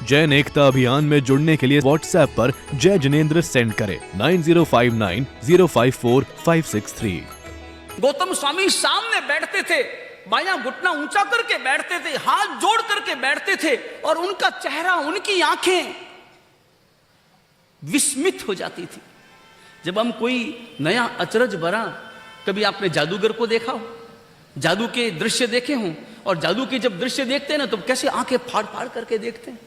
जैन एकता अभियान में जुड़ने के लिए व्हाट्सएप पर जय जिनेंद्र सेंड करें 9059054563। गौतम स्वामी सामने बैठते थे, बायां घुटना ऊंचा करके बैठते थे, हाथ जोड़ करके बैठते थे और उनका चेहरा, उनकी आंखें विस्मित हो जाती थी। जब हम कोई नया अचरज भरा, कभी आपने जादूगर को देखा हो, जादू के दृश्य देखे हों, और जादू के जब दृश्य देखते हैं ना तो कैसे आंखें फाड़ फाड़ करके देखते हैं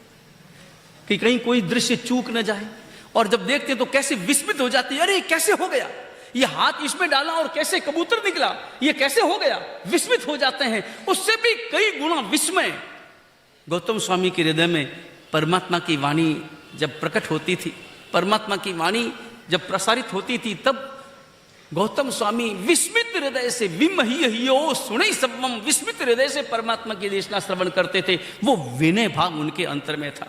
कि कहीं कोई दृश्य चूक न जाए, और जब देखते हैं तो कैसे विस्मित हो जाते हैं, अरे कैसे हो गया, ये हाथ इसमें डाला और कैसे कबूतर निकला, ये कैसे हो गया, विस्मित हो जाते हैं। उससे भी कई गुना विस्मय गौतम स्वामी के हृदय में परमात्मा की वाणी जब प्रकट होती थी, परमात्मा की वाणी जब प्रसारित होती थी, तब गौतम स्वामी विस्मित हृदय से विमह्यो सुनै सबम, विस्मित हृदय से परमात्मा की देशना श्रवण करते थे। वो विनय भाव उनके अंतर में था,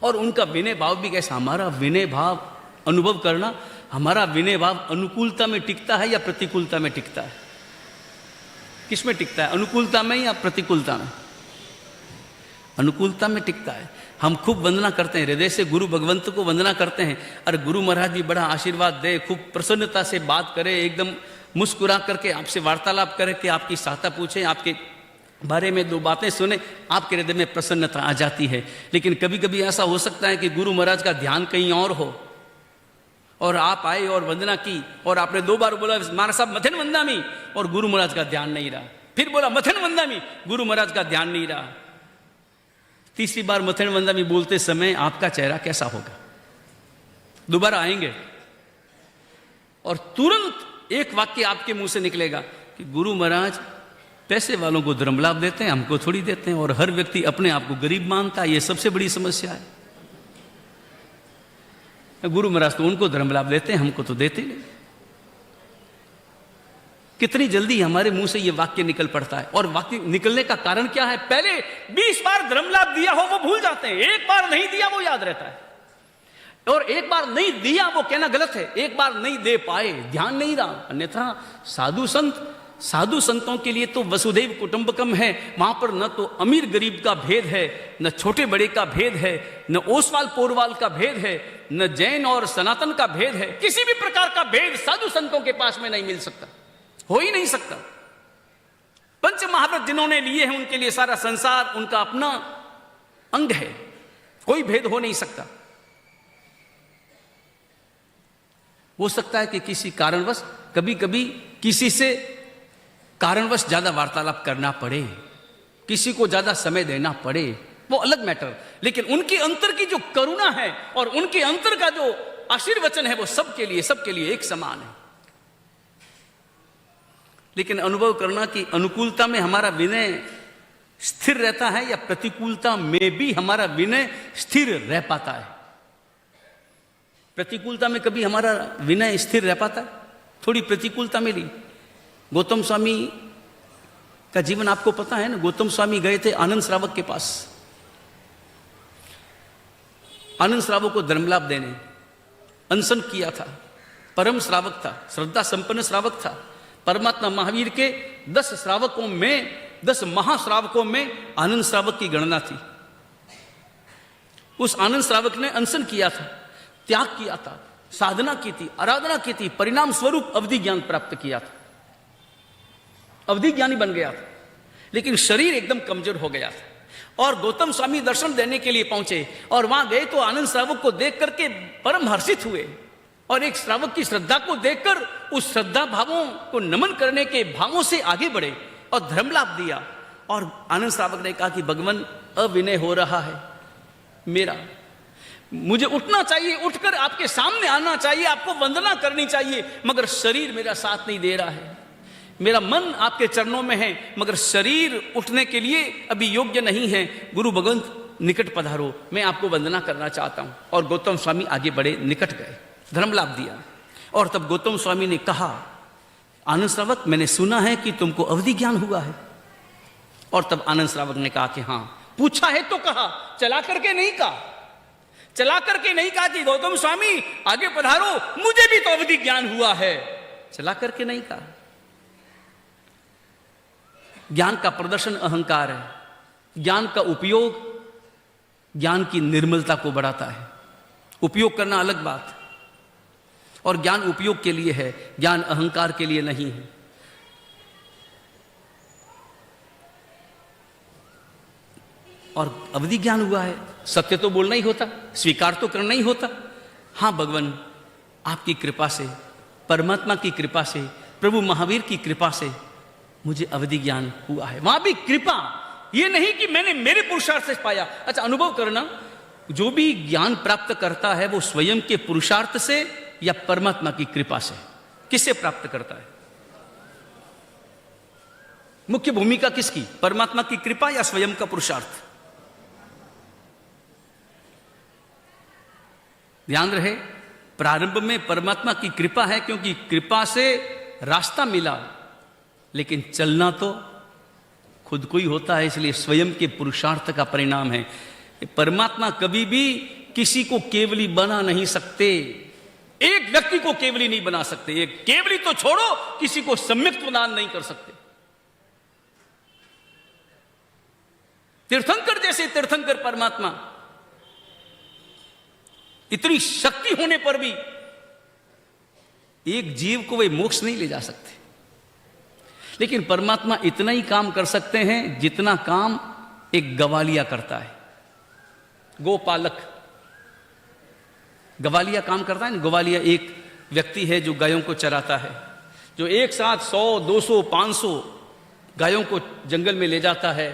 और उनका विनय भाव भी कैसा, हमारा विनय भाव अनुभव करना, हमारा विनय भाव अनुकूलता में टिकता है या प्रतिकूलता में टिकता है? किस में टिकता है, अनुकूलता में या प्रतिकूलता में? अनुकूलता में टिकता है। हम खूब वंदना करते हैं, हृदय से गुरु भगवंत को वंदना करते हैं, अरे गुरु महाराज भी बड़ा आशीर्वाद दे, खूब प्रसन्नता से बात करे, एकदम मुस्कुरा करके आपसे वार्तालाप करे, कि आपकी सहायता पूछे, आपके बारे में दो बातें सुने, आपके हृदय में प्रसन्नता आ जाती है। लेकिन कभी कभी ऐसा हो सकता है कि गुरु महाराज का ध्यान कहीं और हो, और आप आए और वंदना की, और आपने 2 बार बोला महाराज साहब मथन वंदामी, और गुरु महाराज का ध्यान नहीं रहा, फिर बोला मथन वंदामी, गुरु महाराज का ध्यान नहीं रहा, तीसरी बार मथन वंदामी बोलते समय आपका चेहरा कैसा होगा? दोबारा आएंगे और तुरंत एक वाक्य आपके मुंह से निकलेगा कि गुरु महाराज पैसे वालों को धर्मलाभ देते हैं, हमको थोड़ी देते हैं, और हर व्यक्ति अपने आप को गरीब मानता है, ये सबसे बड़ी समस्या है। गुरु महाराज तो उनको धर्मलाभ देते हैं, हमको तो देते नहीं। कितनी जल्दी हमारे मुंह से ये वाक्य निकल पड़ता है, और वाक्य निकलने का कारण क्या है? पहले 20 बार धर्मलाभ दिया हो वो भूल जाते हैं, एक बार नहीं दिया वो याद रहता है, और एक बार नहीं दिया वो कहना गलत है, एक बार नहीं दे पाए, ध्यान नहीं रहा। अन्यथा साधु संतों के लिए तो वसुधैव कुटुंबकम है, वहां पर न तो अमीर गरीब का भेद है, न छोटे बड़े का भेद है, न ओसवाल पोरवाल का भेद है, न जैन और सनातन का भेद है, किसी भी प्रकार का भेद साधु संतों के पास में नहीं मिल सकता, हो ही नहीं सकता। पंच महाव्रत जिन्होंने लिए हैं उनके लिए सारा संसार उनका अपना अंग है, कोई भेद हो नहीं सकता। हो सकता है कि किसी कारणवश कभी कभी किसी से कारणवश ज्यादा वार्तालाप करना पड़े, किसी को ज्यादा समय देना पड़े, वो अलग मैटर, लेकिन उनके अंतर की जो करुणा है और उनके अंतर का जो आशीर्वचन है वो सबके लिए एक समान है। लेकिन अनुभव करना कि अनुकूलता में हमारा विनय स्थिर रहता है या प्रतिकूलता में भी हमारा विनय स्थिर रह पाता है। प्रतिकूलता में कभी हमारा विनय स्थिर रह पाता है, थोड़ी प्रतिकूलता मिली। गौतम स्वामी का जीवन आपको पता है ना, गौतम स्वामी गए थे आनंद श्रावक के पास, आनंद श्रावक को धर्मलाभ देने, अनशन किया था, परम श्रावक था, श्रद्धा संपन्न श्रावक था। परमात्मा महावीर के 10 श्रावकों में, 10 महाश्रावकों में आनंद श्रावक की गणना थी। उस आनंद श्रावक ने अनशन किया था, त्याग किया था, साधना की थी, आराधना की थी, परिणाम स्वरूप अवधि ज्ञान प्राप्त किया था, अवधि ज्ञानी बन गया था, लेकिन शरीर एकदम कमजोर हो गया था। और गौतम स्वामी दर्शन देने के लिए पहुंचे, और वहां गए तो आनंद श्रावक को देख करके परम हर्षित हुए, और एक श्रावक की श्रद्धा को देखकर उस श्रद्धा भावों को नमन करने के भावों से आगे बढ़े और धर्मलाभ दिया। और आनंद श्रावक ने कहा कि भगवान अविनय हो रहा है मेरा, मुझे उठना चाहिए, उठकर आपके सामने आना चाहिए, आपको वंदना करनी चाहिए, मगर शरीर मेरा साथ नहीं दे रहा है। मेरा मन आपके चरणों में है, मगर शरीर उठने के लिए अभी योग्य नहीं है। गुरु भगवंत निकट पधारो, मैं आपको वंदना करना चाहता हूं। और गौतम स्वामी आगे बढ़े, निकट गए, धर्मलाभ दिया। और तब गौतम स्वामी ने कहा, आनंद श्रावक मैंने सुना है कि तुमको अवधि ज्ञान हुआ है। और तब आनंद श्रावक ने कहा कि हाँ, पूछा है तो कहा, चला करके नहीं कहा, चला करके नहीं कहा कि गौतम स्वामी आगे पधारो, मुझे भी तो अवधि ज्ञान हुआ है, चला करके नहीं कहा। ज्ञान का प्रदर्शन अहंकार है, ज्ञान का उपयोग ज्ञान की निर्मलता को बढ़ाता है। उपयोग करना अलग बात, और ज्ञान उपयोग के लिए है, ज्ञान अहंकार के लिए नहीं है। और अवधि ज्ञान हुआ है, सत्य तो बोलना ही होता, स्वीकार तो करना ही होता। हाँ भगवान, आपकी कृपा से, परमात्मा की कृपा से, प्रभु महावीर की कृपा से मुझे अवधि ज्ञान हुआ है। वहां भी कृपा, ये नहीं कि मैंने मेरे पुरुषार्थ से पाया। अच्छा, अनुभव करना, जो भी ज्ञान प्राप्त करता है वो स्वयं के पुरुषार्थ से या परमात्मा की कृपा से, किससे प्राप्त करता है? मुख्य भूमिका किसकी? परमात्मा की कृपा या स्वयं का पुरुषार्थ? ध्यान रहे, प्रारंभ में परमात्मा की कृपा है, क्योंकि कृपा से रास्ता मिला, लेकिन चलना तो खुद को ही होता है, इसलिए स्वयं के पुरुषार्थ का परिणाम है। परमात्मा कभी भी किसी को केवली बना नहीं सकते, एक व्यक्ति को केवली नहीं बना सकते। एक केवली तो छोड़ो, किसी को सम्यक प्रदान नहीं कर सकते। तीर्थंकर जैसे तीर्थंकर परमात्मा, इतनी शक्ति होने पर भी एक जीव को वे मोक्ष नहीं ले जा सकते। लेकिन परमात्मा इतना ही काम कर सकते हैं जितना काम एक गवालिया करता है। गोपालक गवालिया काम करता है ना। गवालिया एक व्यक्ति है जो गायों को चराता है, जो एक साथ 100, 200, 500 गायों को जंगल में ले जाता है।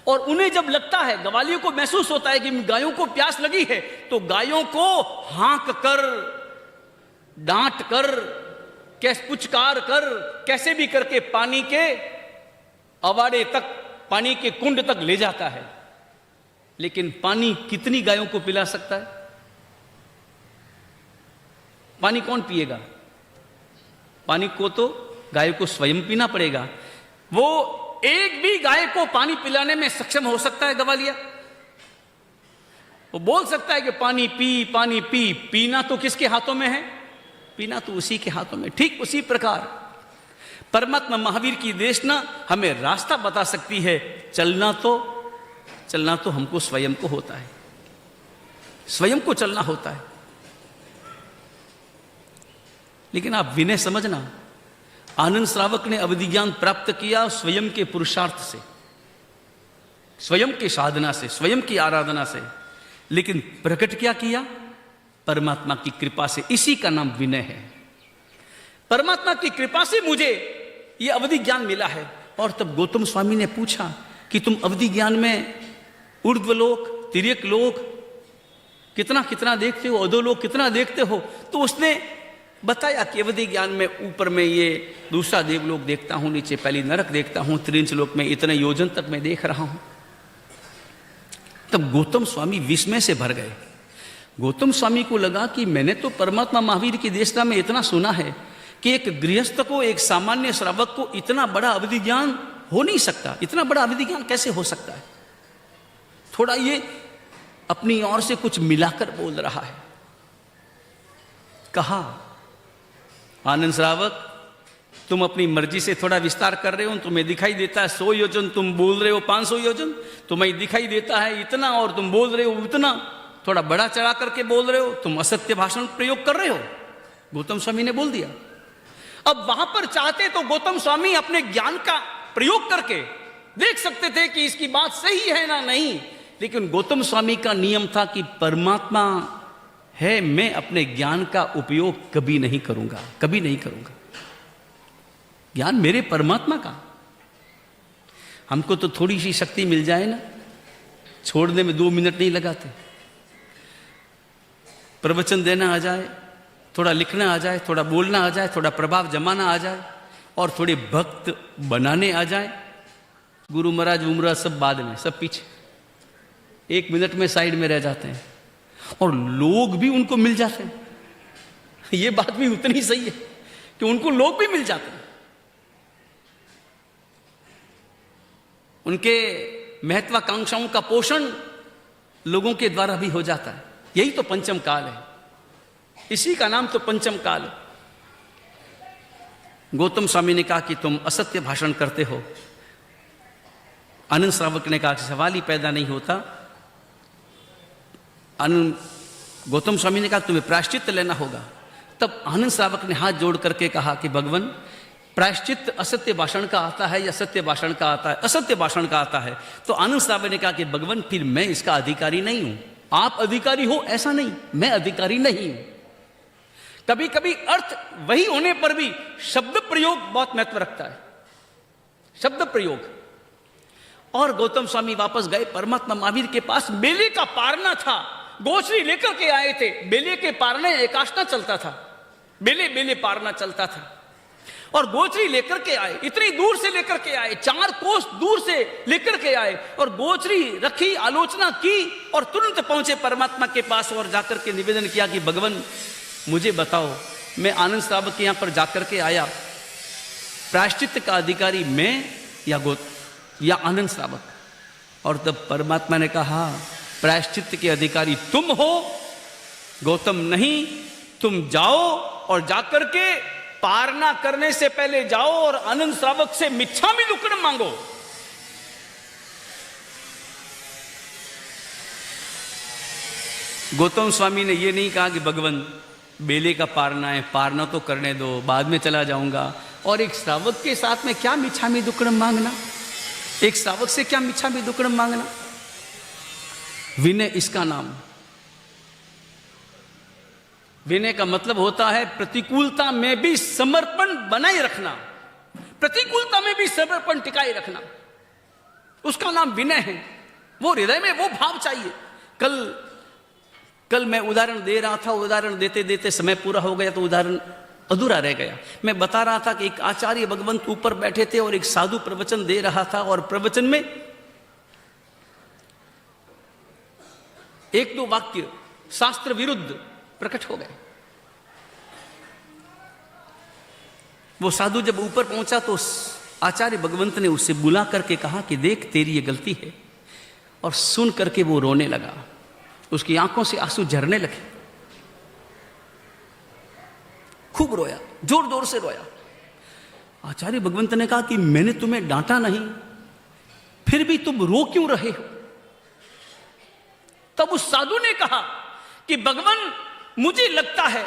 और उन्हें जब लगता है, गवालियों को महसूस होता है कि गायों को प्यास लगी है, तो गायों को हाँक कर, डांट कर, पुचकार कर, कैसे भी करके पानी के अवाड़े तक, पानी के कुंड तक ले जाता है। लेकिन पानी कितनी गायों को पिला सकता है? पानी कौन पिएगा? पानी को तो गाय को स्वयं पीना पड़ेगा। वो एक भी गाय को पानी पिलाने में सक्षम हो सकता है गवालिया? वो बोल सकता है कि पानी पी, पानी पी। पीना तो किसके हाथों में है? पीना तो उसी के हाथों में। ठीक उसी प्रकार परमात्मा महावीर की देशना हमें रास्ता बता सकती है। चलना तो हमको स्वयं को होता है, स्वयं को चलना होता है। लेकिन आप विनय समझना, आनंद श्रावक ने अवधि ज्ञान प्राप्त किया स्वयं के पुरुषार्थ से, स्वयं के साधना से, स्वयं की आराधना से। लेकिन प्रकट क्या किया? परमात्मा की कृपा से। इसी का नाम विनय है। परमात्मा की कृपा से मुझे यह अवधि ज्ञान मिला है। और तब गौतम स्वामी ने पूछा कि तुम अवधि ज्ञान में ऊर्ध्वलोक, तिर्यक लोक कितना कितना देखते हो, अधोलोक कितना देखते हो? तो उसने बताया कि अवधि ज्ञान में ऊपर में ये दूसरा देवलोक देखता हूं, नीचे पहली नरक देखता हूं, त्रिंच लोक में इतने योजन तक मैं देख रहा हूं। तब गौतम स्वामी विस्मय से भर गए। गौतम स्वामी को लगा कि मैंने तो परमात्मा महावीर की देशना में इतना सुना है कि एक गृहस्थ को, एक सामान्य श्रावक को इतना बड़ा अवधि ज्ञान हो नहीं सकता। इतना बड़ा अवधि ज्ञान कैसे हो सकता है? थोड़ा ये अपनी ओर से कुछ मिलाकर बोल रहा है। कहा, आनंद श्रावक, तुम अपनी मर्जी से थोड़ा विस्तार कर रहे हो। तुम्हें दिखाई देता है 100 योजन, तुम बोल रहे हो 500 योजन। तुम्हें दिखाई देता है इतना और तुम बोल रहे हो उतना। थोड़ा बड़ा चढ़ा करके बोल रहे हो, तुम असत्य भाषण प्रयोग कर रहे हो। गौतम स्वामी ने बोल दिया। अब वहां पर चाहते तो गौतम स्वामी अपने ज्ञान का प्रयोग करके देख सकते थे कि इसकी बात सही है ना नहीं। लेकिन गौतम स्वामी का नियम था कि परमात्मा है, मैं अपने ज्ञान का उपयोग कभी नहीं करूंगा, कभी नहीं करूंगा। ज्ञान मेरे परमात्मा का। हमको तो थोड़ी सी शक्ति मिल जाए ना, छोड़ने में 2 मिनट नहीं लगाते। प्रवचन देना आ जाए, थोड़ा लिखना आ जाए, थोड़ा बोलना आ जाए, थोड़ा प्रभाव जमाना आ जाए और थोड़े भक्त बनाने आ जाए, गुरु महाराज उमरा सब बाद में, सब पीछे, 1 मिनट में साइड में रह जाते हैं। और लोग भी उनको मिल जाते हैं। ये बात भी उतनी सही है कि उनको लोग भी मिल जाते हैं। उनके महत्वाकांक्षाओं का पोषण लोगों के द्वारा भी हो जाता है। यही तो पंचम काल है, इसी का नाम तो पंचम काल है। गौतम स्वामी ने कहा कि तुम असत्य भाषण करते हो। आनंद श्रावक ने कहा कि सवाल ही पैदा नहीं होता। आनंद गौतम स्वामी ने कहा तुम्हें प्रायश्चित लेना होगा। तब आनंद श्रावक ने हाथ जोड़ करके कहा कि भगवान, प्रायश्चित असत्य भाषण का आता है या सत्य भाषण का आता है? असत्य भाषण का आता है। तो आनंद श्रावक ने कहा कि भगवान फिर मैं इसका अधिकारी नहीं हूं। आप अधिकारी हो ऐसा नहीं, मैं अधिकारी नहीं हूं। कभी कभी अर्थ वही होने पर भी शब्द प्रयोग बहुत महत्व रखता है, शब्द प्रयोग। और गौतम स्वामी वापस गए परमात्मा महावीर के पास। बेले का पारना था, गोचरी लेकर के आए थे। बेले के पारने एकाशना चलता था, बेले बेले पारना चलता था। और गोचरी लेकर के आए, इतनी दूर से लेकर के आए, 4 कोस दूर से लेकर के आए और गोचरी रखी, आलोचना की और तुरंत पहुंचे परमात्मा के पास और जाकर के निवेदन किया कि भगवान मुझे बताओ, मैं आनंद श्रावक के यहां पर जाकर के आया, प्रायश्चित का अधिकारी मैं या आनंद श्रावक? और तब परमात्मा ने कहा प्रायश्चित के अधिकारी तुम हो, गौतम नहीं। तुम जाओ और जाकर के पारना करने से पहले जाओ और आनंद श्रावक से मिच्छामि दुक्कड़म मांगो। गौतम स्वामी ने यह नहीं कहा कि भगवान बेले का पारना है, पारना तो करने दो, बाद में चला जाऊंगा। और एक श्रावक के साथ में क्या मिच्छामि दुक्कड़म मांगना, एक श्रावक से क्या मिच्छामि दुक्कड़म मांगना? विनय इसका नाम। विनय का मतलब होता है प्रतिकूलता में भी समर्पण बनाए रखना, प्रतिकूलता में भी समर्पण टिकाए रखना, उसका नाम विनय है। वो हृदय में वो भाव चाहिए। कल मैं उदाहरण दे रहा था, उदाहरण देते देते समय पूरा हो गया तो उदाहरण अधूरा रह गया। मैं बता रहा था कि एक आचार्य भगवंत ऊपर बैठे थे और एक साधु प्रवचन दे रहा था और प्रवचन में 1-2 वाक्य शास्त्र विरुद्ध प्रकट हो गए। वो साधु जब ऊपर पहुंचा तो आचार्य भगवंत ने उससे बुला करके कहा कि देख तेरी ये गलती है। और सुन करके वो रोने लगा, उसकी आंखों से आंसू झरने लगे, खूब रोया, जोर जोर से रोया। आचार्य भगवंत ने कहा कि मैंने तुम्हें डांटा नहीं, फिर भी तुम रो क्यों रहे हो? तब उस साधु ने कहा कि भगवान मुझे लगता है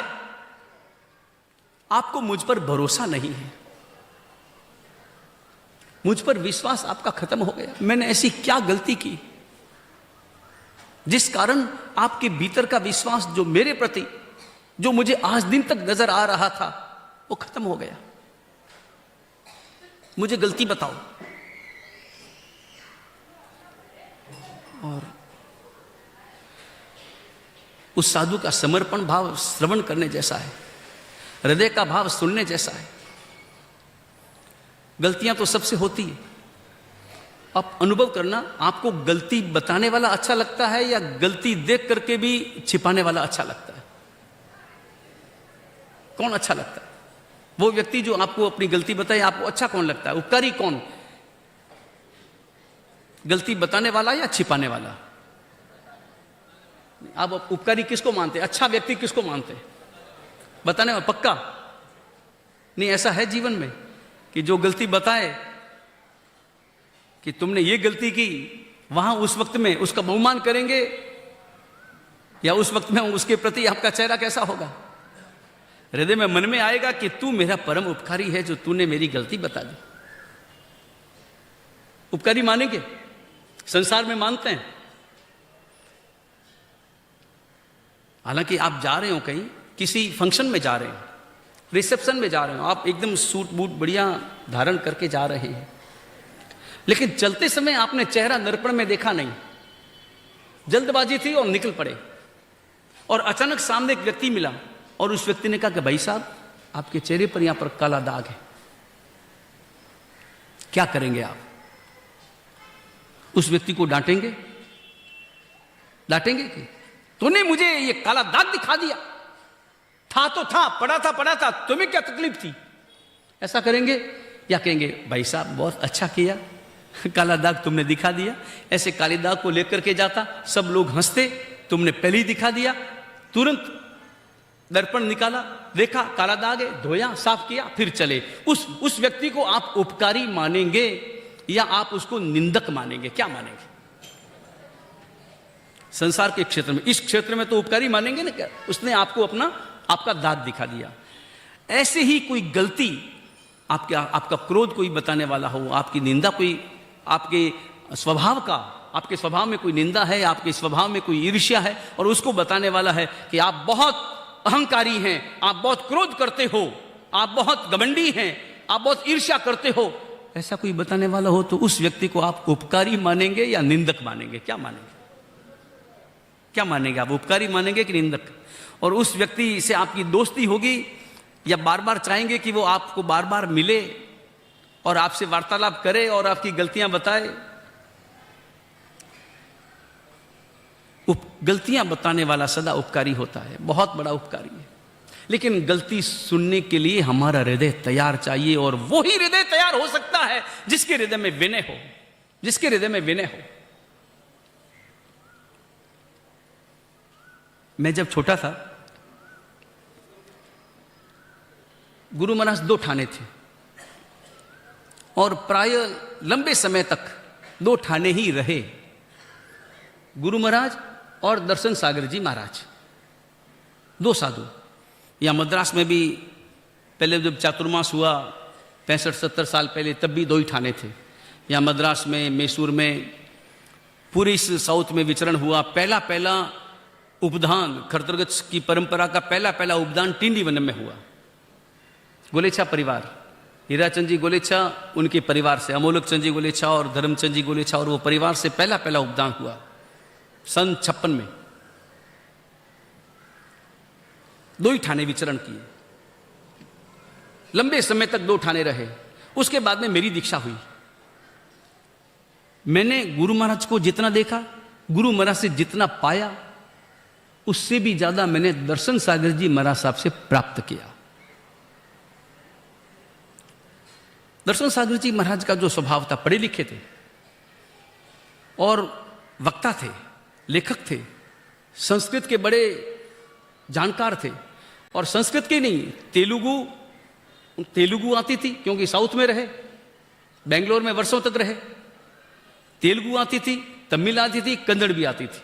आपको मुझ पर भरोसा नहीं है, मुझ पर विश्वास आपका खत्म हो गया। मैंने ऐसी क्या गलती की जिस कारण आपके भीतर का विश्वास जो मेरे प्रति, जो मुझे आज दिन तक नजर आ रहा था, वो खत्म हो गया? मुझे गलती बताओ। और उस साधु का समर्पण भाव श्रवण करने जैसा है, हृदय का भाव सुनने जैसा है। गलतियां तो सबसे होती है। आप अनुभव करना, आपको गलती बताने वाला अच्छा लगता है या गलती देख करके भी छिपाने वाला अच्छा लगता है? कौन अच्छा लगता है? वो व्यक्ति जो आपको अपनी गलती बताए, आपको अच्छा कौन लगता है? उपकारी कौन? गलती बताने वाला या छिपाने वाला? आप उपकारी किसको मानते हैं? अच्छा व्यक्ति किसको मानते हैं? बताने वाला पक्का नहीं। ऐसा है जीवन में कि जो गलती बताए कि तुमने ये गलती की, वहां उस वक्त में उसका बहुमान करेंगे या उस वक्त में उसके प्रति आपका चेहरा कैसा होगा? हृदय में, मन में आएगा कि तू मेरा परम उपकारी है जो तूने मेरी गलती बता दी। उपकारी मानेंगे? संसार में मानते हैं। हालांकि आप जा रहे हो कहीं, किसी फंक्शन में जा रहे हो, रिसेप्शन में जा रहे हो, आप एकदम सूट बूट बढ़िया धारण करके जा रहे हैं, लेकिन चलते समय आपने चेहरा दर्पण में देखा नहीं, जल्दबाजी थी और निकल पड़े। और अचानक सामने एक व्यक्ति मिला और उस व्यक्ति ने कहा कि भाई साहब आपके चेहरे पर यहां पर काला दाग है, क्या करेंगे आप? उस व्यक्ति को डांटेंगे? डांटेंगे कि तूने मुझे ये काला दाग दिखा दिया, था तो था, पड़ा था, तुम्हें क्या तकलीफ थी? ऐसा करेंगे? या कहेंगे भाई साहब बहुत अच्छा किया, काला दाग तुमने दिखा दिया। ऐसे काले दाग को लेकर के जाता, सब लोग हंसते, तुमने पहले ही दिखा दिया। तुरंत दर्पण निकाला, देखा काला दाग है, धोया, साफ किया, फिर चले। उस व्यक्ति को आप उपकारी मानेंगे या आप उसको निंदक मानेंगे? क्या मानेंगे? संसार के क्षेत्र में, इस क्षेत्र में तो उपकारी मानेंगे ना क्या, उसने आपको आपका दाग दिखा दिया। ऐसे ही कोई गलती, आपका क्रोध कोई बताने वाला हो, आपकी निंदा कोई, आपके स्वभाव में कोई निंदा है, आपके स्वभाव में कोई ईर्ष्या है और उसको बताने वाला है कि आप बहुत अहंकारी हैं, आप बहुत क्रोध करते हो, आप बहुत घमंडी हैं, आप बहुत ईर्ष्या करते हो, ऐसा कोई बताने वाला हो तो उस व्यक्ति को आप उपकारी मानेंगे या निंदक मानेंगे? क्या मानेंगे आप? उपकारी मानेंगे कि निंदक? और उस व्यक्ति से आपकी दोस्ती होगी या बार बार चाहेंगे कि वो आपको बार बार मिले और आपसे वार्तालाप करे और आपकी गलतियां बताए? गलतियां बताने वाला सदा उपकारी होता है, बहुत बड़ा उपकारी है। लेकिन गलती सुनने के लिए हमारा हृदय तैयार चाहिए, और वो ही हृदय तैयार हो सकता है जिसके हृदय में विनय हो। मैं जब छोटा था, गुरु महाराज 2 ठाणे थे और प्राय लंबे समय तक 2 ठाणे ही रहे, गुरु महाराज और दर्शन सागर जी महाराज, 2 साधु। या मद्रास में भी पहले जब चातुर्मास हुआ 65-70 साल पहले, तब भी 2 ही ठाणे थे। या मद्रास में, मैसूर में, पूरे इस साउथ में विचरण हुआ। पहला उपदान, खरतरगच की परंपरा का पहला उपदान टिंडीवनम में हुआ। गोलेछा परिवार, हीराचंद जी गोलेछा उनके परिवार से, अमोलक चंद जी गोलेछा और धर्मचंद जी गोलेछा और वो परिवार से पहला उपदान हुआ सन 56 में। 2 ही ठाणे विचरण किए, लंबे समय तक 2 ठाणे रहे। उसके बाद में मेरी दीक्षा हुई। मैंने गुरु महाराज को जितना देखा, गुरु महाराज से जितना पाया, उससे भी ज्यादा मैंने दर्शन सागर जी महाराज साहब से प्राप्त किया। दर्शन सागर जी महाराज का जो स्वभाव था, पढ़े लिखे थे और वक्ता थे, लेखक थे, संस्कृत के बड़े जानकार थे। और संस्कृत के नहीं, तेलुगु आती थी, क्योंकि साउथ में रहे, बेंगलोर में वर्षों तक रहे। तेलुगु आती थी, तमिल आती थी, कन्नड़ भी आती थी।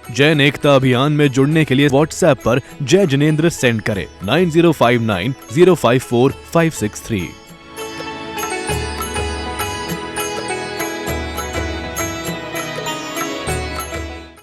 जैन एकता अभियान में जुड़ने के लिए व्हाट्सएप पर जय जिनेंद्र सेंड करें 9059 054 563।